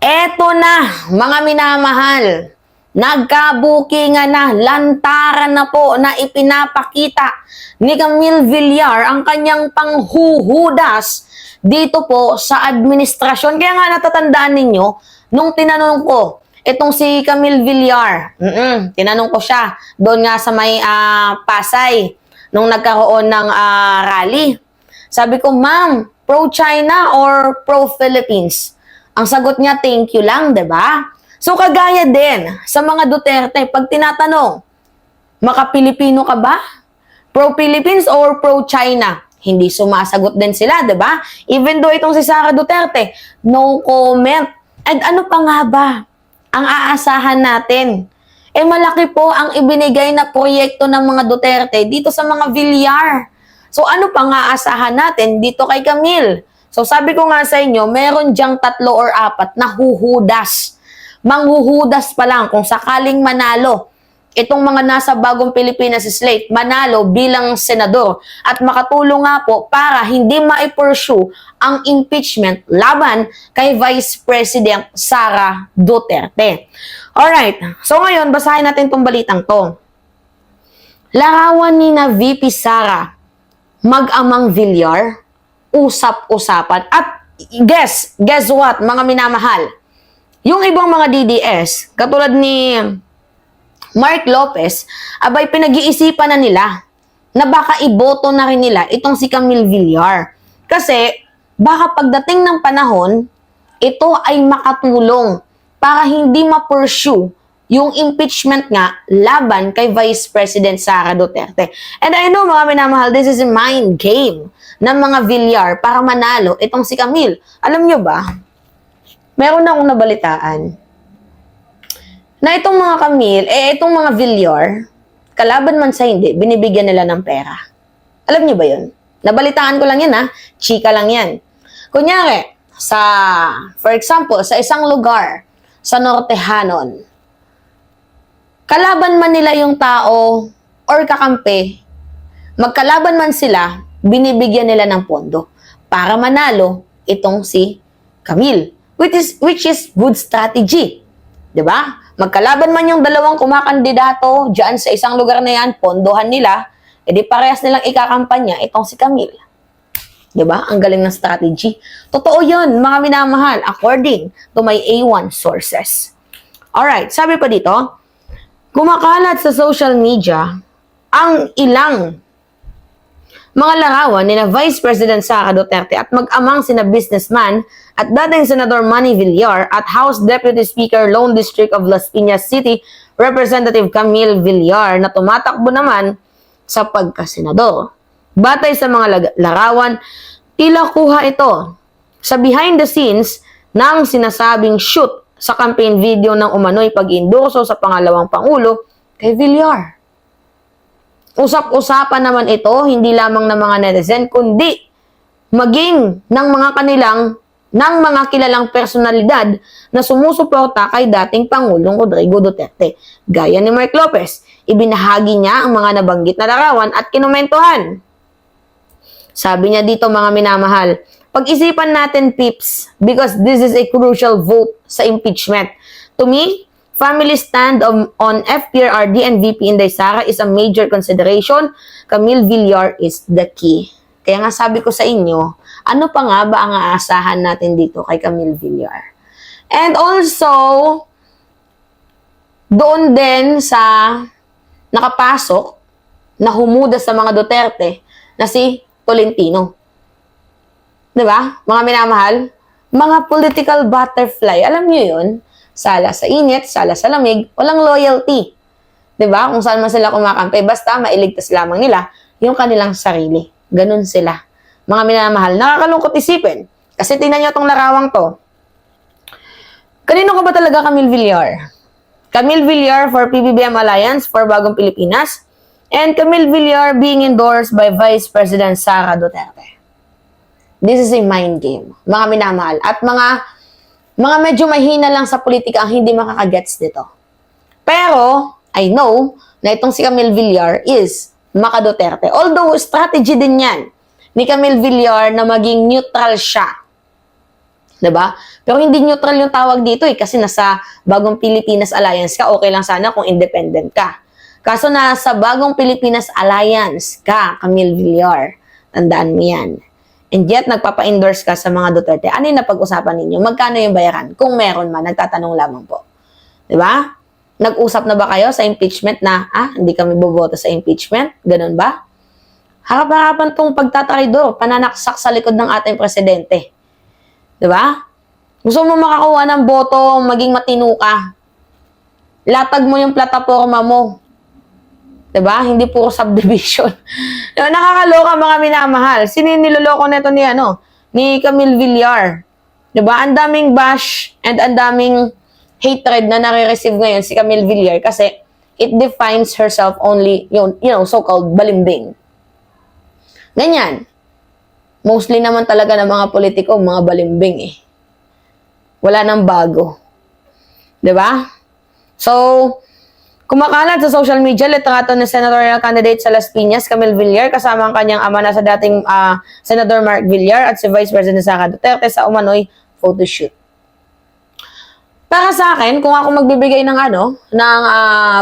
Eto na, mga minamahal. Nagkabukingan na, lantaran na po na ipinapakita ni Camille Villar ang kanyang panghuhudas dito po sa administrasyon. Kaya nga natatandaan ninyo, nung tinanong ko, itong si Camille Villar, tinanong ko siya, doon nga sa may Pasay, nung nagkaroon ng rally. Sabi ko, ma'am, pro-China or pro-Philippines? Ang sagot niya, thank you lang, 'di ba? So kagaya din sa mga Duterte, pag tinatanong, maka-Pilipino ka ba? Pro-Philippines or pro-China? Hindi sumasagot din sila, 'di ba? Even though itong si Sara Duterte, no comment. And ano pa nga ba ang aasahan natin? Malaki po ang ibinigay na proyekto ng mga Duterte dito sa mga Villar. So ano pa nga aasahan natin dito kay Camille? So sabi ko nga sa inyo, meron diyang 3 or 4 na huhudas. Manghuhudas pa lang kung sakaling manalo itong mga nasa Bagong Pilipinas slate, manalo bilang senador at makatulong nga po para hindi ma-pursue ang impeachment laban kay Vice President Sara Duterte. Alright, so ngayon basahin natin itong balitang to. Larawan ni na VP Sara, mag-amang Villar, usap-usapan. At guess what, mga minamahal? Yung ibang mga DDS, katulad ni Mark Lopez, abay pinag-iisipan na nila na baka iboto na rin nila itong si Camille Villar. Kasi baka pagdating ng panahon, ito ay makatulong para hindi ma-pursue yung impeachment nga laban kay Vice President Sara Duterte. And I know, mga minamahal, this is a mind game ng mga Villar para manalo itong si Camille. Alam nyo ba, meron na akong nabalitaan na itong mga Camille, itong mga Villar, kalaban man sa hindi, binibigyan nila ng pera. Alam nyo ba yun? Nabalitaan ko lang yan, ha? Chika lang yan. Kunyari, for example, sa isang lugar, sa Nortehanon, kalaban man nila yung tao or kakampi, magkalaban man sila, binibigyan nila ng pondo para manalo itong si Camille, which is good strategy. 'Di ba? Magkalaban man yung dalawang kumakandidato diyan sa isang lugar na yan, pondohan nila, edi parehas nilang ikakampanya itong si Camille. 'Di ba? Ang galing ng strategy. Totoo 'yon, mga minamahal, according to my A1 sources. Alright, sabi pa dito, kumakalat sa social media ang ilang mga larawan ni na Vice President Sara Duterte at mag-amang sina businessman at dating Senador Manny Villar at House Deputy Speaker Lone District of Las Piñas City Representative Camille Villar na tumatakbo naman sa pagkasenador. Batay sa mga larawan, tila kuha ito sa behind the scenes ng sinasabing shoot sa campaign video ng umano'y pag-endorso sa pangalawang Pangulo kay Villar. Usap-usapan naman ito, hindi lamang ng mga netizen, kundi maging ng mga kilalang personalidad na sumusuporta kay dating Pangulong Rodrigo Duterte. Gaya ni Mark Lopez, ibinahagi niya ang mga nabanggit na larawan at kinomentohan. Sabi niya dito, mga minamahal, pag-isipan natin, peeps, because this is a crucial vote sa impeachment. To me, family stand on FPRRD and VP Inday Sara is a major consideration. Camille Villar is the key. Kaya nga sabi ko sa inyo, ano pa nga ba ang aasahan natin dito kay Camille Villar? And also, doon din sa nakapasok na humuda sa mga Duterte na si Tolentino. Diba? Mga minamahal, mga political butterfly. Alam nyo yun? Sala sa init, sala sa lamig, walang loyalty. 'Di ba? Kung saan man sila kumakampi, basta mailigtas lamang nila yung kanilang sarili. Ganun sila. Mga minamahal, nakakalungkot isipin. Kasi tingnan niyo tong larawang to. Kanino ka ba talaga, Camille Villar? Camille Villar for PBBM Alliance for Bagong Pilipinas and Camille Villar being endorsed by Vice President Sara Duterte. This is a mind game. Mga minamahal. At mga medyo mahina lang sa politika ang hindi makakagets dito. Pero, I know na itong si Camille Villar is maka-Duterte. Although, strategy din yan ni Camille Villar na maging neutral siya 'Diba? Pero hindi neutral yung tawag dito kasi nasa Bagong Pilipinas Alliance ka, okay lang sana kung independent ka. Kaso nasa Bagong Pilipinas Alliance ka, Camille Villar. Tandaan mo yan. And yet, nagpapa-endorse ka sa mga Duterte. Ano yung napag-usapan ninyo? Magkano yung bayaran? Kung meron man, nagtatanong lamang po. 'Di ba? Nag-usap na ba kayo sa impeachment na, hindi kami boboto sa impeachment? Ganun ba? Harap-harapan tong pagtatraidor, pananaksak sa likod ng ating presidente. 'Di ba? Gusto mo makakuha ng boto, maging matino ka. Latag mo yung plataforma mo. 'Di ba? Hindi puro subdivision. Nakakaloka mga minamahal. Sino yung niloloko nito ni Camille Villar? 'Di ba? Ang daming bash and ang daming hatred na nare-receive ngayon si Camille Villar kasi it defines herself only, so-called balimbing. Ganyan. Mostly naman talaga ng mga politiko, mga balimbing eh. Wala nang bago. 'Di ba? So, kumakalat sa social media, litrato ng senatorial candidate sa Las Piñas, Camille Villar, kasama ang kanyang ama na sa dating Senador Mark Villar at si Vice President Sara Duterte sa umano'y photoshoot. Para sa akin, kung ako magbibigay ng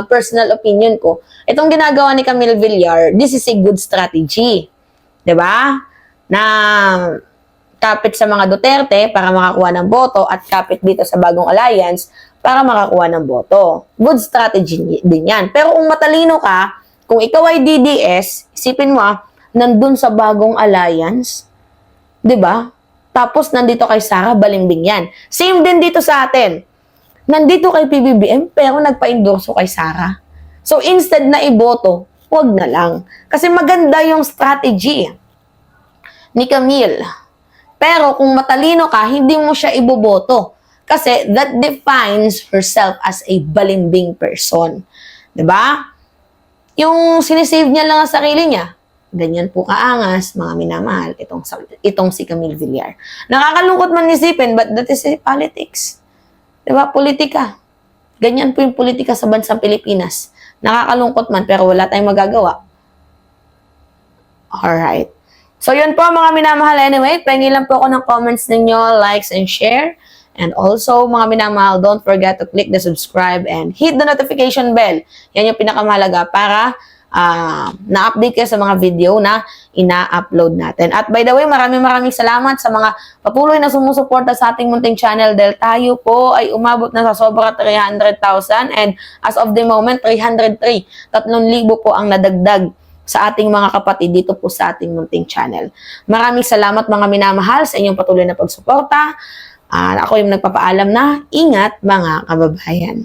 personal opinion ko, itong ginagawa ni Camille Villar, this is a good strategy. 'Di ba? Na kapit sa mga Duterte para makakuha ng boto at kapit dito sa Bagong Alliance para makakuha ng boto. Good strategy din yan. Pero kung matalino ka, kung ikaw ay DDS, isipin mo nandun sa Bagong Alliance, 'di ba? Tapos nandito kay Sara, balimbing yan. Same din dito sa atin. Nandito kay PBBM pero nagpa-endorso kay Sara. So instead na iboto, wag na lang. Kasi maganda yung strategy ni Camille. Pero kung matalino ka, hindi mo siya iboboto. Kasi that defines herself as a balimbing person. 'Di ba? Yung sinisave niya lang ang sarili niya. Ganyan po kaangas, mga minamahal, itong si Camille Villar. Nakakalungkot man isipin, but that is politics. 'Di ba? Politika. Ganyan po yung politika sa bansang Pilipinas. Nakakalungkot man, pero wala tayong magagawa. Alright. So, yun po mga minamahal. Anyway, pengi lang po ako ng comments ninyo, likes, and share. And also, mga minamahal, don't forget to click the subscribe and hit the notification bell. Yan yung pinakamahalaga para na-update kayo sa mga video na ina-upload natin. At by the way, maraming salamat sa mga patuloy na sumusuporta sa ating munting channel dahil tayo po ay umabot na sa sobra 300,000 and as of the moment, 303. 3,000 po ang nadagdag sa ating mga kapatid dito po sa ating munting channel. Maraming salamat mga minamahal sa inyong patuloy na pagsuporta. Ako yung nagpapaalam na ingat mga kababayan.